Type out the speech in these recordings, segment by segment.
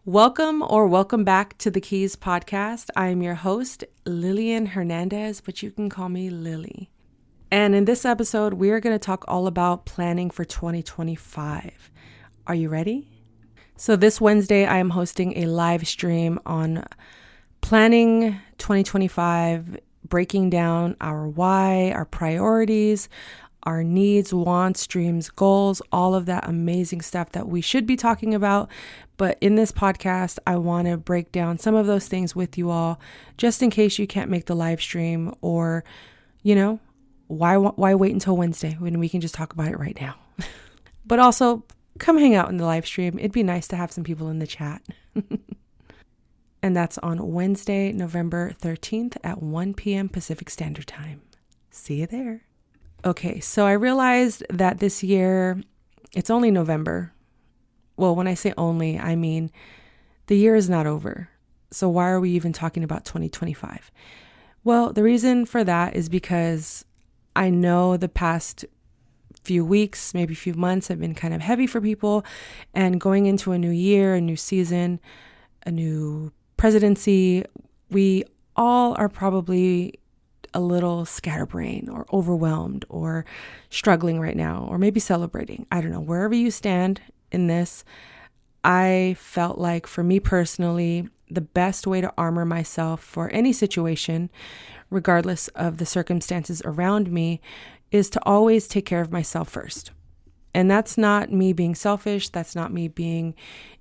Welcome back to the Keys podcast. I am your host, Lillian Hernandez, but you can call me Lilly. And in this episode, we are going to talk all about planning for 2025. Are you ready? So this Wednesday, I am hosting a live stream on planning 2025, breaking down our why, our priorities, our needs, wants, dreams, goals, all of that amazing stuff that we should be talking about. But in this podcast, I want to break down some of those things with you all, just in case you can't make the live stream, or, why wait until Wednesday when we can just talk about it right now? But also, come hang out in the live stream. It'd be nice to have some people in the chat. And that's on Wednesday, November 13th at 1 p.m. Pacific Standard Time. See you there. Okay, so I realized that this year, it's only November. Well, when I say only, I mean the year is not over. So why are we even talking about 2025? Well, the reason for that is because I know the past few weeks, maybe few months have been kind of heavy for people, and going into a new year, a new season, a new presidency, we all are probably a little scatterbrained or overwhelmed or struggling right now, or maybe celebrating. I don't know, wherever you stand in this, I felt like for me personally, the best way to armor myself for any situation, regardless of the circumstances around me, is to always take care of myself first. And that's not me being selfish. That's not me being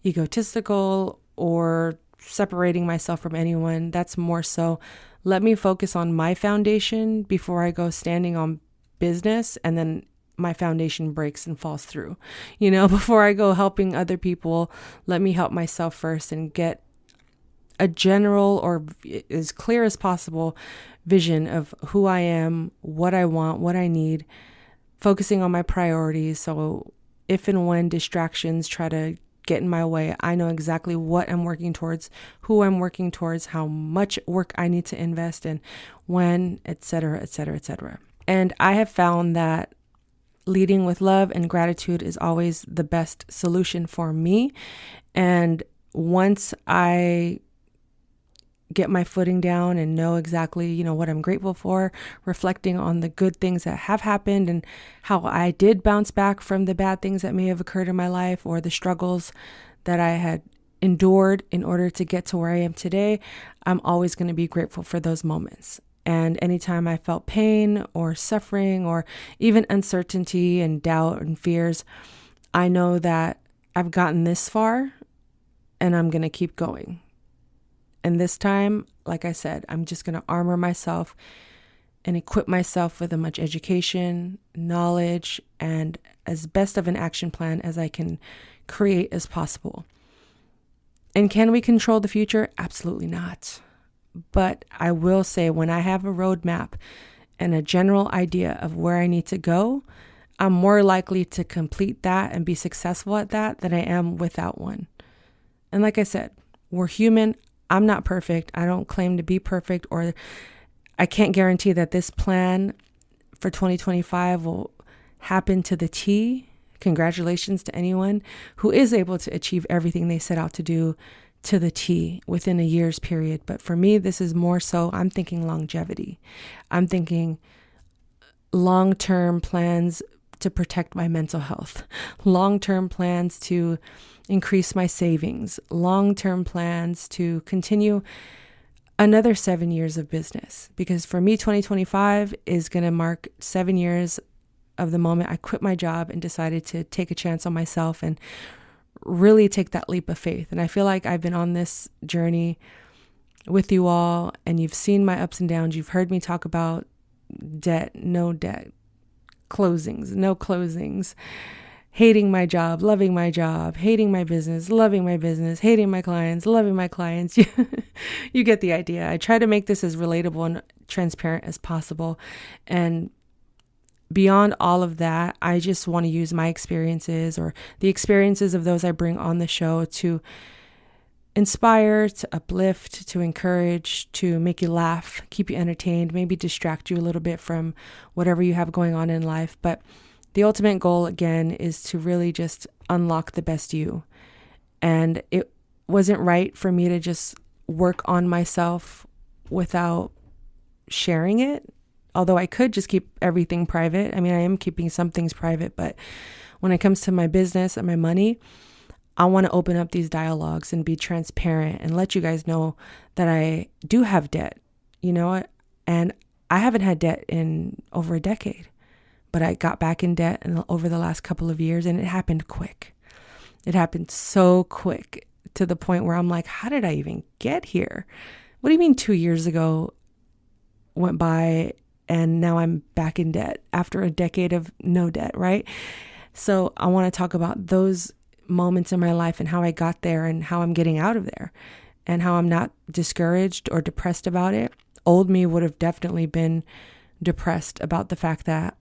egotistical or separating myself from anyone. That's more so, let me focus on my foundation before I go standing on business and then my foundation breaks and falls through. Before I go helping other people, let me help myself first and get a general, or as clear as possible, vision of who I am, what I want, what I need, focusing on my priorities. So if and when distractions try to get in my way, I know exactly what I'm working towards, who I'm working towards, how much work I need to invest in, when, etc., etc., etc. And I have found that leading with love and gratitude is always the best solution for me. And once I get my footing down and know exactly, what I'm grateful for, reflecting on the good things that have happened and how I did bounce back from the bad things that may have occurred in my life, or the struggles that I had endured in order to get to where I am today, I'm always going to be grateful for those moments. And anytime I felt pain or suffering or even uncertainty and doubt and fears, I know that I've gotten this far and I'm going to keep going. And this time, like I said, I'm just going to armor myself and equip myself with as much education, knowledge, and as best of an action plan as I can create as possible. And can we control the future? Absolutely not. But I will say, when I have a roadmap and a general idea of where I need to go, I'm more likely to complete that and be successful at that than I am without one. And like I said, we're human. I'm not perfect. I don't claim to be perfect, or I can't guarantee that this plan for 2025 will happen to the T. Congratulations to anyone who is able to achieve everything they set out to do to the T within a year's period. But for me, this is more so, I'm thinking longevity. I'm thinking long-term plans to protect my mental health, long-term plans to increase my savings, long-term plans to continue another 7 years of business. Because for me, 2025 is going to mark 7 years of the moment I quit my job and decided to take a chance on myself and really take that leap of faith. And I feel like I've been on this journey with you all, and you've seen my ups and downs. You've heard me talk about debt, no debt, closings, no closings, hating my job, loving my job, hating my business, loving my business, hating my clients, loving my clients. You get the idea. I try to make this as relatable and transparent as possible. And beyond all of that, I just want to use my experiences or the experiences of those I bring on the show to inspire, to uplift, to encourage, to make you laugh, keep you entertained, maybe distract you a little bit from whatever you have going on in life. But the ultimate goal, again, is to really just unlock the best you. And it wasn't right for me to just work on myself without sharing it. Although I could just keep everything private. I mean, I am keeping some things private, but when it comes to my business and my money, I want to open up these dialogues and be transparent and let you guys know that I do have debt, and I haven't had debt in over a decade, but I got back in debt over the last couple of years, and it happened quick. It happened so quick to the point where I'm like, how did I even get here? What do you mean 2 years ago went by and now I'm back in debt after a decade of no debt, right? So I want to talk about those moments in my life and how I got there and how I'm getting out of there and how I'm not discouraged or depressed about it. Old me would have definitely been depressed about the fact that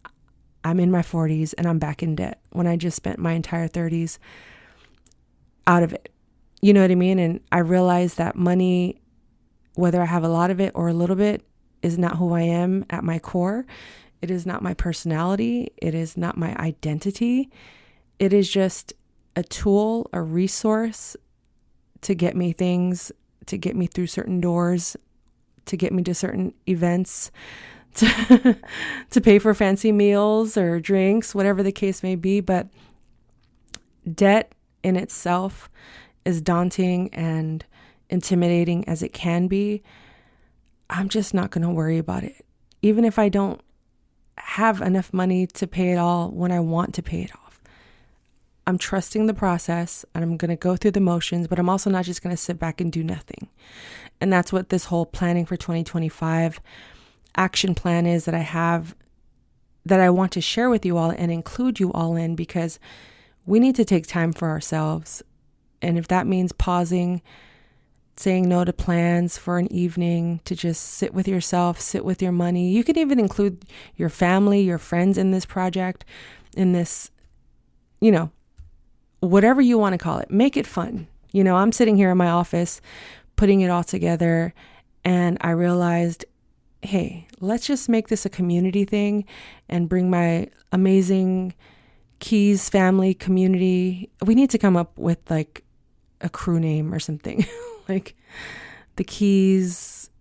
I'm in my 40s and I'm back in debt when I just spent my entire 30s out of it. You know what I mean? And I realized that money, whether I have a lot of it or a little bit, is not who I am at my core. It is not my personality. It is not my identity. It is just a tool, a resource to get me things, to get me through certain doors, to get me to certain events, to pay for fancy meals or drinks, whatever the case may be. But debt in itself, as daunting and intimidating as it can be, I'm just not going to worry about it. Even if I don't have enough money to pay it all when I want to pay it off. I'm trusting the process and I'm going to go through the motions, but I'm also not just going to sit back and do nothing. And that's what this whole planning for 2025 action plan is that I have, that I want to share with you all and include you all in, because we need to take time for ourselves. And if that means pausing, saying no to plans for an evening, to just sit with yourself, sit with your money. You can even include your family, your friends in this project, in this, whatever you want to call it. Make it fun. I'm sitting here in my office, putting it all together, and I realized, hey, let's just make this a community thing and bring my amazing Keys family community. We need to come up with like a crew name or something. Like the Keys,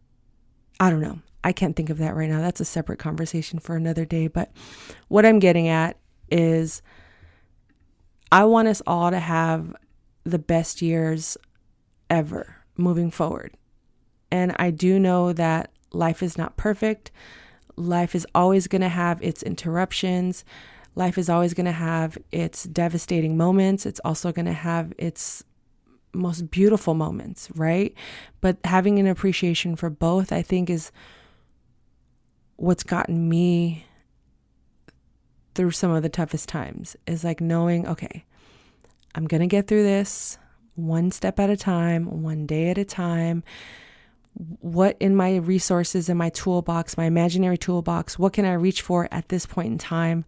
I don't know. I can't think of that right now. That's a separate conversation for another day. But what I'm getting at is I want us all to have the best years ever moving forward. And I do know that life is not perfect. Life is always going to have its interruptions. Life is always going to have its devastating moments. It's also going to have its most beautiful moments, right? But having an appreciation for both, I think, is what's gotten me through some of the toughest times, is like knowing, okay, I'm going to get through this one step at a time, one day at a time. What in my resources, in my toolbox, my imaginary toolbox, what can I reach for at this point in time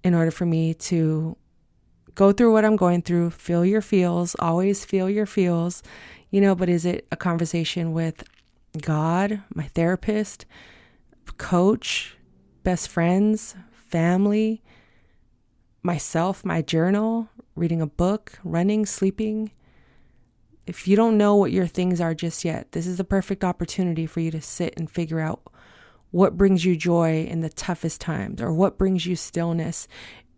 in order for me to go through what I'm going through? Feel your feels, always feel your feels, but is it a conversation with God, my therapist, coach, best friends, family, myself, my journal, reading a book, running, sleeping? If you don't know what your things are just yet, this is the perfect opportunity for you to sit and figure out what brings you joy in the toughest times, or what brings you stillness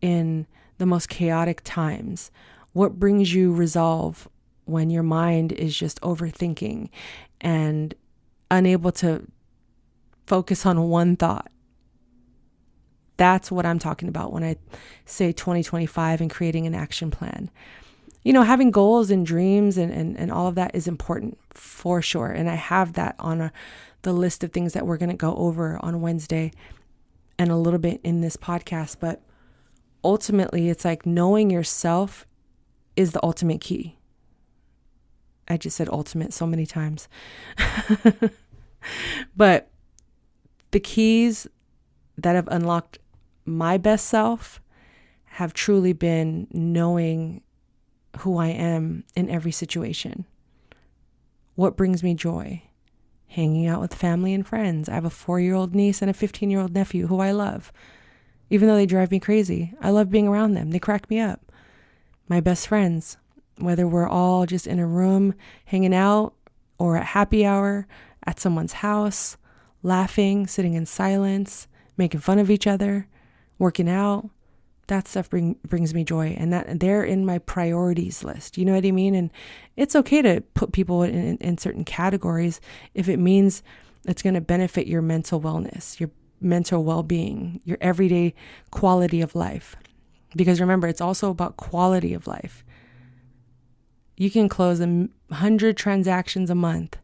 in the most chaotic times. What brings you resolve when your mind is just overthinking and unable to focus on one thought? That's what I'm talking about when I say 2025 and creating an action plan. Having goals and dreams and all of that is important for sure. And I have that on the list of things that we're going to go over on Wednesday and a little bit in this podcast. But ultimately, it's like knowing yourself is the ultimate key. I just said ultimate so many times. But the keys that have unlocked my best self have truly been knowing who I am in every situation. What brings me joy? Hanging out with family and friends. I have a 4-year-old niece and a 15-year-old nephew who I love. Even though they drive me crazy, I love being around them. They crack me up. My best friends, whether we're all just in a room hanging out or at happy hour at someone's house, laughing, sitting in silence, making fun of each other, working out. That stuff brings me joy, and that they're in my priorities list. You know what I mean? And it's okay to put people in certain categories if it means it's going to benefit your mental wellness, your mental well-being, your everyday quality of life. Because remember, it's also about quality of life. You can close 100 transactions a month.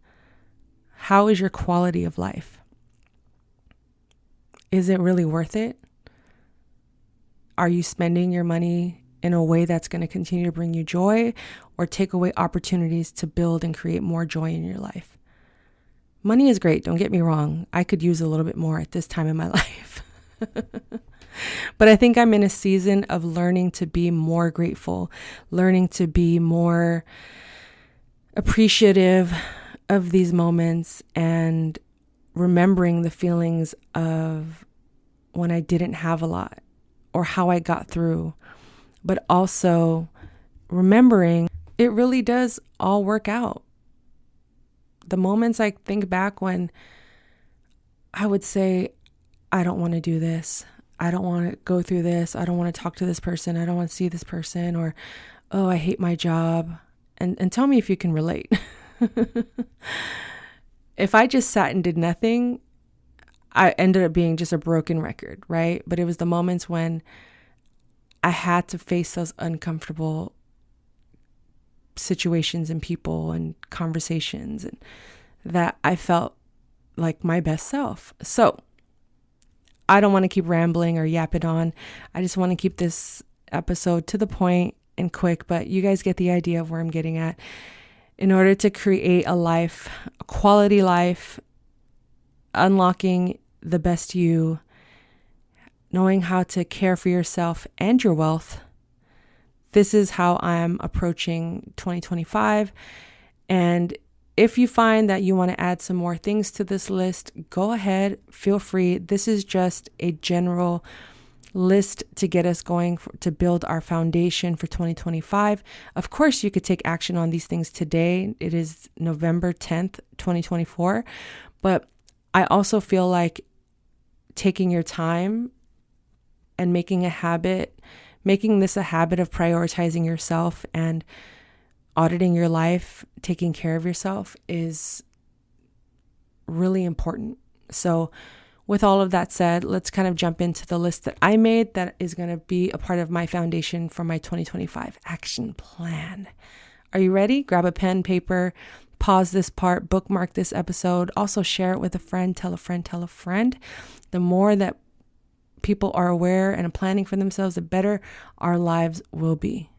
How is your quality of life? Is it really worth it? Are you spending your money in a way that's going to continue to bring you joy or take away opportunities to build and create more joy in your life? Money is great. Don't get me wrong. I could use a little bit more at this time in my life. But I think I'm in a season of learning to be more grateful, learning to be more appreciative of these moments and remembering the feelings of when I didn't have a lot or how I got through, but also remembering it really does all work out. The moments I think back when I would say, I don't want to do this. I don't want to go through this. I don't want to talk to this person. I don't want to see this person. Or, oh, I hate my job. And tell me if you can relate. If I just sat and did nothing, I ended up being just a broken record, right? But it was the moments when I had to face those uncomfortable situations and people and conversations, and that I felt like my best self. So I don't want to keep rambling or yapping on. I just want to keep this episode to the point and quick, but you guys get the idea of where I'm getting at. In order to create a life, a quality life, unlocking the best you, knowing how to care for yourself and your wealth. This is how I'm approaching 2025. And if you find that you want to add some more things to this list, go ahead, feel free. This is just a general list to get us going to build our foundation for 2025. Of course, you could take action on these things today. It is November 10th, 2024. But I also feel like taking your time and making this a habit of prioritizing yourself and auditing your life, taking care of yourself is really important. So with all of that said, let's kind of jump into the list that I made that is going to be a part of my foundation for my 2025 action plan. Are you ready? Grab a pen, paper, pause this part, bookmark this episode. Also share it with a friend, tell a friend, tell a friend. The more that people are aware and planning for themselves, the better our lives will be.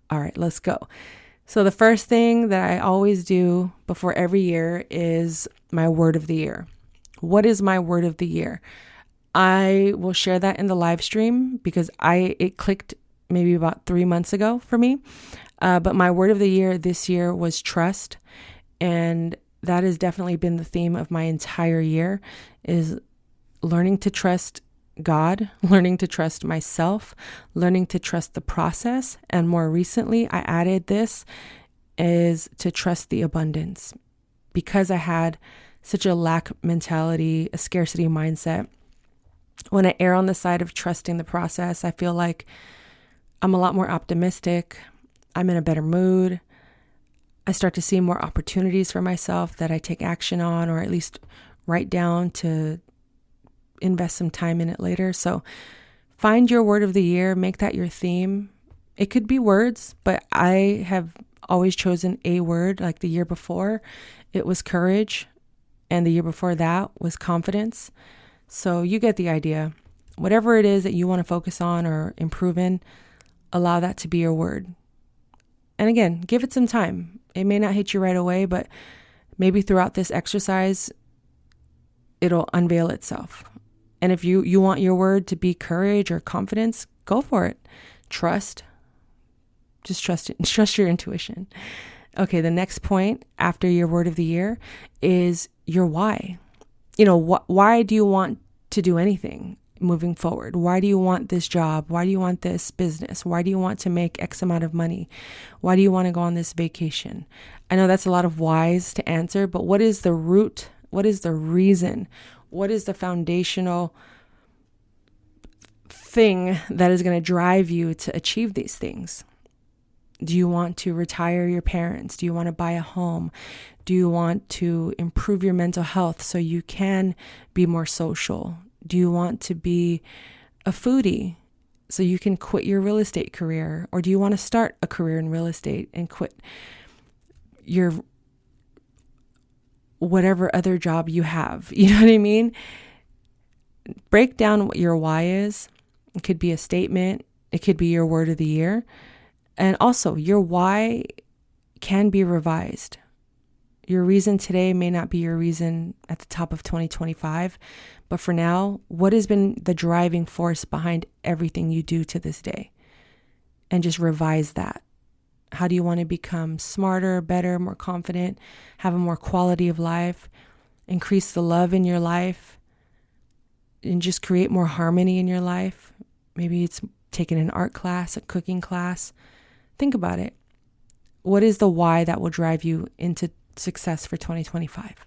All right, let's go. So the first thing that I always do before every year is my word of the year. What is my word of the year? I will share that in the live stream because it clicked maybe about 3 months ago for me. But my word of the year this year was trust. And that has definitely been the theme of my entire year, is learning to trust God, learning to trust myself, learning to trust the process. And more recently, I added this is to trust the abundance, because I had such a lack mentality, a scarcity mindset. When I err on the side of trusting the process, I feel like I'm a lot more optimistic. I'm in a better mood. I start to see more opportunities for myself that I take action on, or at least write down to invest some time in it later. So find your word of the year, make that your theme. It could be words, but I have always chosen a word. Like the year before, it was courage. And the year before that was confidence. So you get the idea. Whatever it is that you want to focus on or improve in, allow that to be your word. And again, give it some time. It may not hit you right away, but maybe throughout this exercise, it'll unveil itself. And if you want your word to be courage or confidence, go for it. Trust. Just trust it. Trust your intuition. Okay, the next point after your word of the year is your why. Why do you want to do anything? moving forward? Why do you want this job? Why do you want this business? Why do you want to make X amount of money? Why do you want to go on this vacation? I know that's a lot of whys to answer, but what is the root? What is the reason? What is the foundational thing that is going to drive you to achieve these things? Do you want to retire your parents? Do you want to buy a home? Do you want to improve your mental health so you can be more social? Do you want to be a foodie so you can quit your real estate career? Or do you want to start a career in real estate and quit your whatever other job you have? You know what I mean? Break down what your why is. It could be a statement. It could be your word of the year. And also, your why can be revised. Your reason today may not be your reason at the top of 2025. But for now, what has been the driving force behind everything you do to this day? And just revise that. How do you want to become smarter, better, more confident, have a more quality of life, increase the love in your life, and just create more harmony in your life? Maybe it's taking an art class, a cooking class. Think about it. What is the why that will drive you into success for 2025?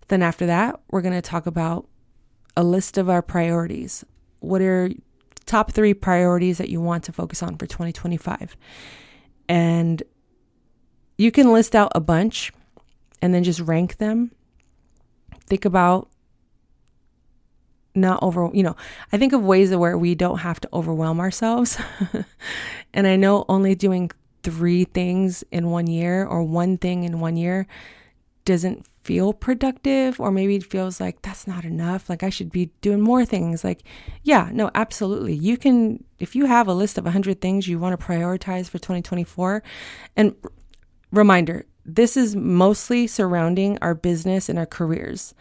Then after that, we're going to talk about a list of our priorities. What are top 3 priorities that you want to focus on for 2025? And you can list out a bunch and then just rank them. Think about I think of ways where we don't have to overwhelm ourselves. And I know only doing 3 things in 1 year or one thing in 1 year doesn't feel productive, or maybe it feels like that's not enough. Like I should be doing more things. Like, yeah, no, absolutely. You can, if you have a list of 100 things you want to prioritize for 2024, and reminder, this is mostly surrounding our business and our careers.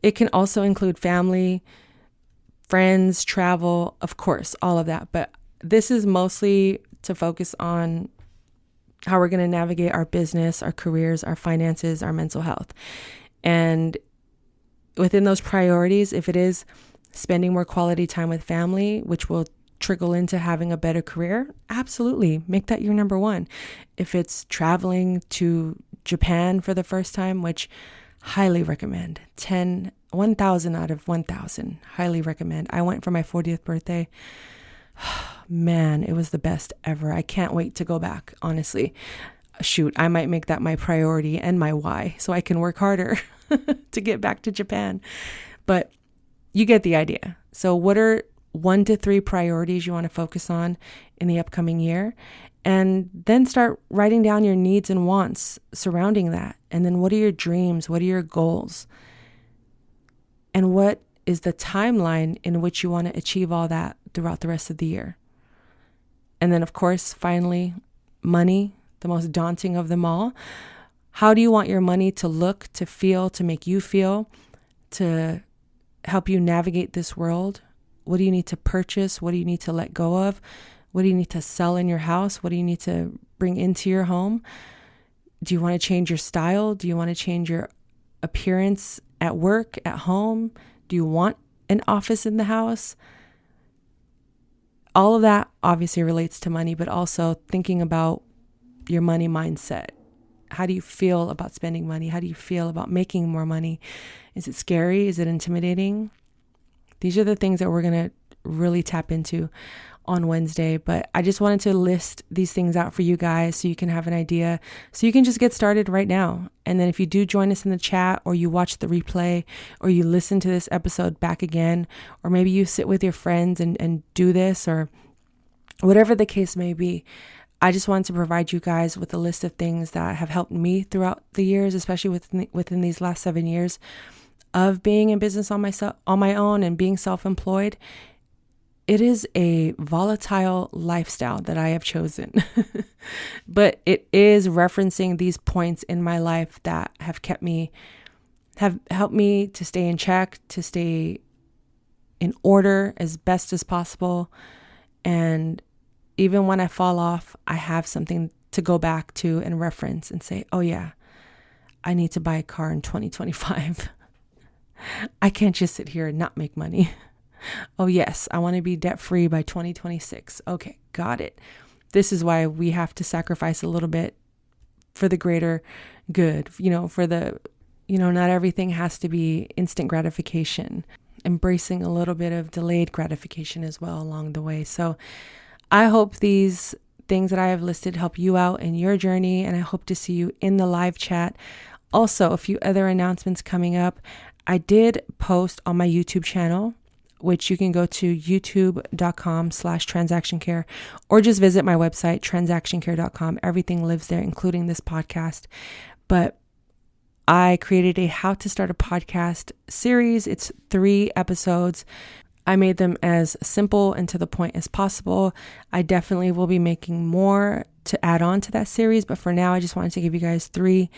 It can also include family, friends, travel, of course, all of that. But this is mostly to focus on how we're going to navigate our business, our careers, our finances, our mental health. And within those priorities, if it is spending more quality time with family, which will trickle into having a better career, absolutely make that your number 1. If it's traveling to Japan for the first time, which highly recommend, 1,000 out of 1,000, highly recommend. I went for my 40th birthday. Man, it was the best ever. I can't wait to go back, honestly. Shoot, I might make that my priority and my why so I can work harder to get back to Japan. But you get the idea. So what are 1 to 3 priorities you want to focus on in the upcoming year? And then start writing down your needs and wants surrounding that. And then what are your dreams? What are your goals? And what is the timeline in which you want to achieve all that throughout the rest of the year? And then, of course, finally, money, the most daunting of them all. How do you want your money to look, to feel, to make you feel, to help you navigate this world? What do you need to purchase? What do you need to let go of? What do you need to sell in your house? What do you need to bring into your home? Do you want to change your style? Do you want to change your appearance at work, at home? Do you want an office in the house? All of that obviously relates to money, but also thinking about your money mindset. How do you feel about spending money? How do you feel about making more money? Is it scary? Is it intimidating? These are the things that we're going to really tap into on Wednesday, but I just wanted to list these things out for you guys so you can have an idea, so you can just get started right now. And then if you do join us in the chat, or you watch the replay, or you listen to this episode back again, or maybe you sit with your friends and do this, or whatever the case may be, I just wanted to provide you guys with a list of things that have helped me throughout the years, especially within these last 7 years of being in business on my own and being self-employed. It is a volatile lifestyle that I have chosen, but it is referencing these points in my life that have helped me to stay in check, to stay in order as best as possible. And even when I fall off, I have something to go back to and reference and say, oh yeah, I need to buy a car in 2025. I can't just sit here and not make money. Oh, yes, I want to be debt free by 2026. Okay, got it. This is why we have to sacrifice a little bit for the greater good, not everything has to be instant gratification, embracing a little bit of delayed gratification as well along the way. So I hope these things that I have listed help you out in your journey, and I hope to see you in the live chat. Also, a few other announcements coming up. I did post on my YouTube channel, which you can go to youtube.com/transactioncare, or just visit my website, transactioncare.com. Everything lives there, including this podcast. But I created a How to Start a Podcast series. It's 3 episodes. I made them as simple and to the point as possible. I definitely will be making more to add on to that series, but for now, I just wanted to give you guys 3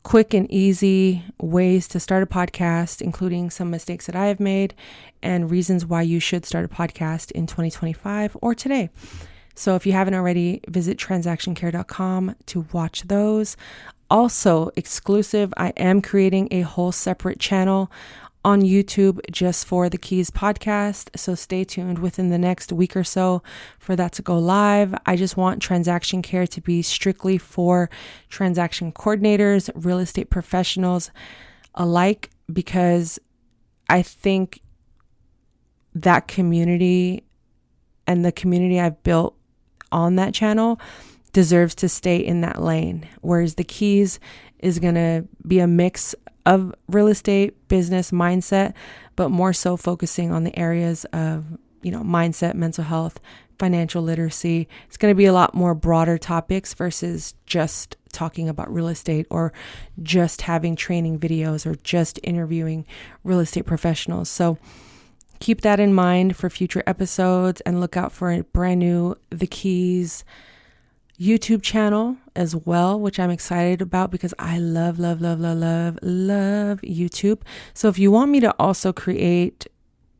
quick and easy ways to start a podcast, including some mistakes that I have made and reasons why you should start a podcast in 2025 or today. So if you haven't already, visit transactioncare.com to watch those. Also, exclusive, I am creating a whole separate channel on YouTube just for the Keys podcast. So stay tuned within the next week or so for that to go live. I just want Transaction Care to be strictly for transaction coordinators, real estate professionals alike, because I think that community and the community I've built on that channel deserves to stay in that lane. Whereas the Keys is going to be a mix of real estate, business, mindset, but more so focusing on the areas of, mindset, mental health, financial literacy. It's going to be a lot more broader topics versus just talking about real estate or just having training videos or just interviewing real estate professionals. So keep that in mind for future episodes and look out for a brand new The Keys YouTube channel as well, which I'm excited about because I love YouTube. So if you want me to also create,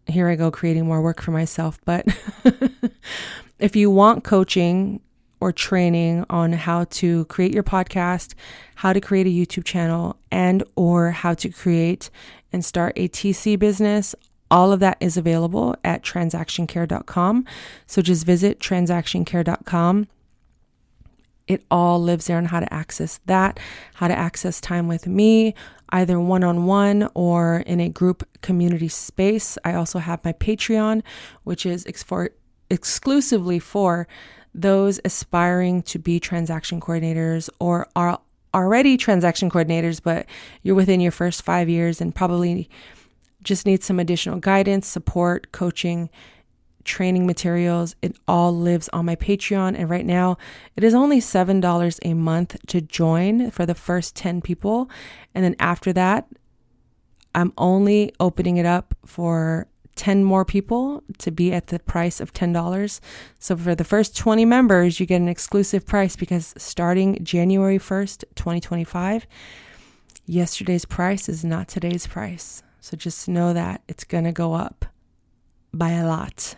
here I go creating more work for myself, but if you want coaching or training on how to create your podcast, how to create a YouTube channel, and or how to create and start a TC business, all of that is available at transactioncare.com. So just visit transactioncare.com. It all lives there on how to access that, how to access time with me, either one-on-one or in a group community space. I also have my Patreon, which is exclusively for those aspiring to be transaction coordinators or are already transaction coordinators, but you're within your first 5 years and probably just need some additional guidance, support, coaching, training materials. It all lives on my Patreon. And right now it is only $7 a month to join for the first 10 people. And then after that, I'm only opening it up for 10 more people to be at the price of $10. So for the first 20 members, you get an exclusive price because starting January 1st, 2025, yesterday's price is not today's price. So just know that it's going to go up by a lot.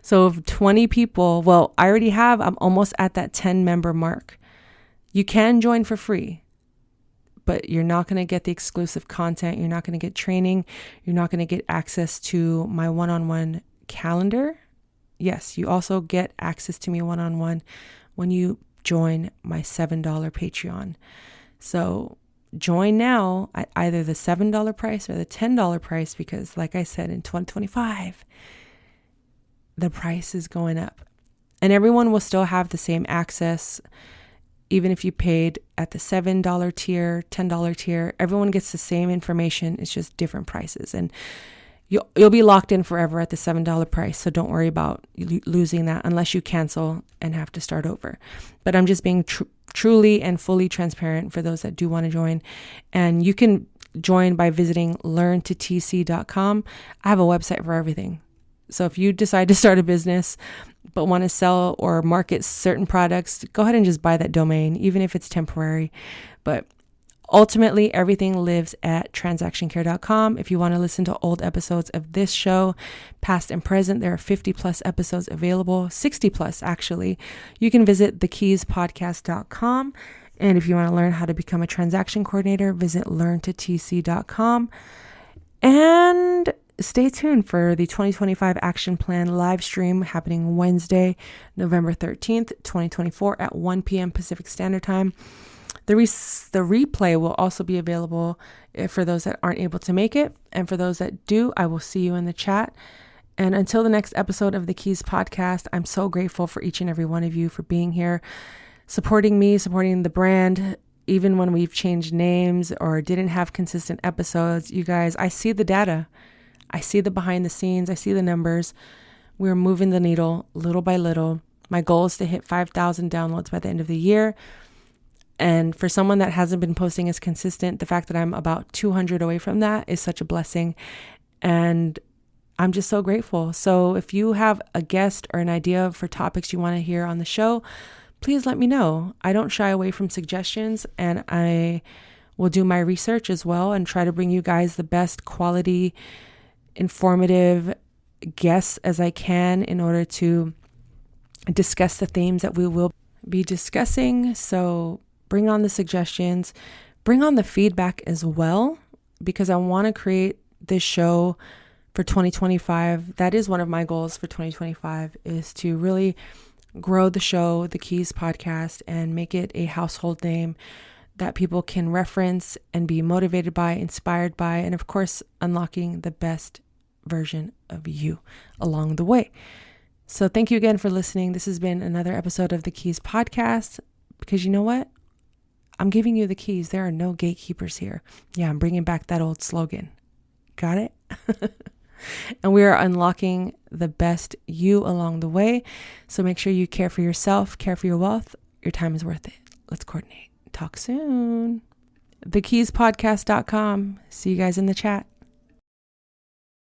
So if 20 people, I'm almost at that 10 member mark. You can join for free, but you're not going to get the exclusive content. You're not going to get training. You're not going to get access to my one-on-one calendar. Yes, you also get access to me one-on-one when you join my $7 Patreon. So join now at either the $7 price or the $10 price, because like I said, in 2025, the price is going up and everyone will still have the same access. Even if you paid at the $7 tier, $10 tier, everyone gets the same information. It's just different prices, and you'll be locked in forever at the $7 price. So don't worry about losing that unless you cancel and have to start over. But I'm just being truly and fully transparent for those that do want to join. And you can join by visiting learntotc.com. I have a website for everything. So if you decide to start a business but want to sell or market certain products, go ahead and just buy that domain, even if it's temporary. But ultimately, everything lives at transactioncare.com. If you want to listen to old episodes of this show, past and present, there are 50 plus episodes available, 60 plus actually. You can visit thekeyspodcast.com. And if you want to learn how to become a transaction coordinator, visit learntotc.com. And stay tuned for the 2025 action plan live stream happening Wednesday, November 13th, 2024 at 1 p.m. Pacific Standard Time. The replay will also be available for those that aren't able to make it. And for those that do, I will see you in the chat. And until the next episode of the Keys podcast, I'm so grateful for each and every one of you for being here, supporting me, supporting the brand, even when we've changed names or didn't have consistent episodes. You guys, I see the data. I see the behind the scenes. I see the numbers. We're moving the needle little by little. My goal is to hit 5,000 downloads by the end of the year. And for someone that hasn't been posting as consistent, the fact that I'm about 200 away from that is such a blessing. And I'm just so grateful. So if you have a guest or an idea for topics you want to hear on the show, please let me know. I don't shy away from suggestions, and I will do my research as well and try to bring you guys the best quality, informative guests as I can in order to discuss the themes that we will be discussing. So bring on the suggestions, bring on the feedback as well, because I want to create this show for 2025. That is one of my goals for 2025, is to really grow the show, the Keys podcast, and make it a household name that people can reference and be motivated by, inspired by, and of course, unlocking the best version of you along the way. So thank you again for listening. This has been another episode of the Keys podcast, because you know what? I'm giving you the keys. There are no gatekeepers here. Yeah, I'm bringing back that old slogan. Got it? And we are unlocking the best you along the way. So make sure you care for yourself, care for your wealth. Your time is worth it. Let's coordinate. Talk soon. thekeyspodcast.com. See you guys in the chat.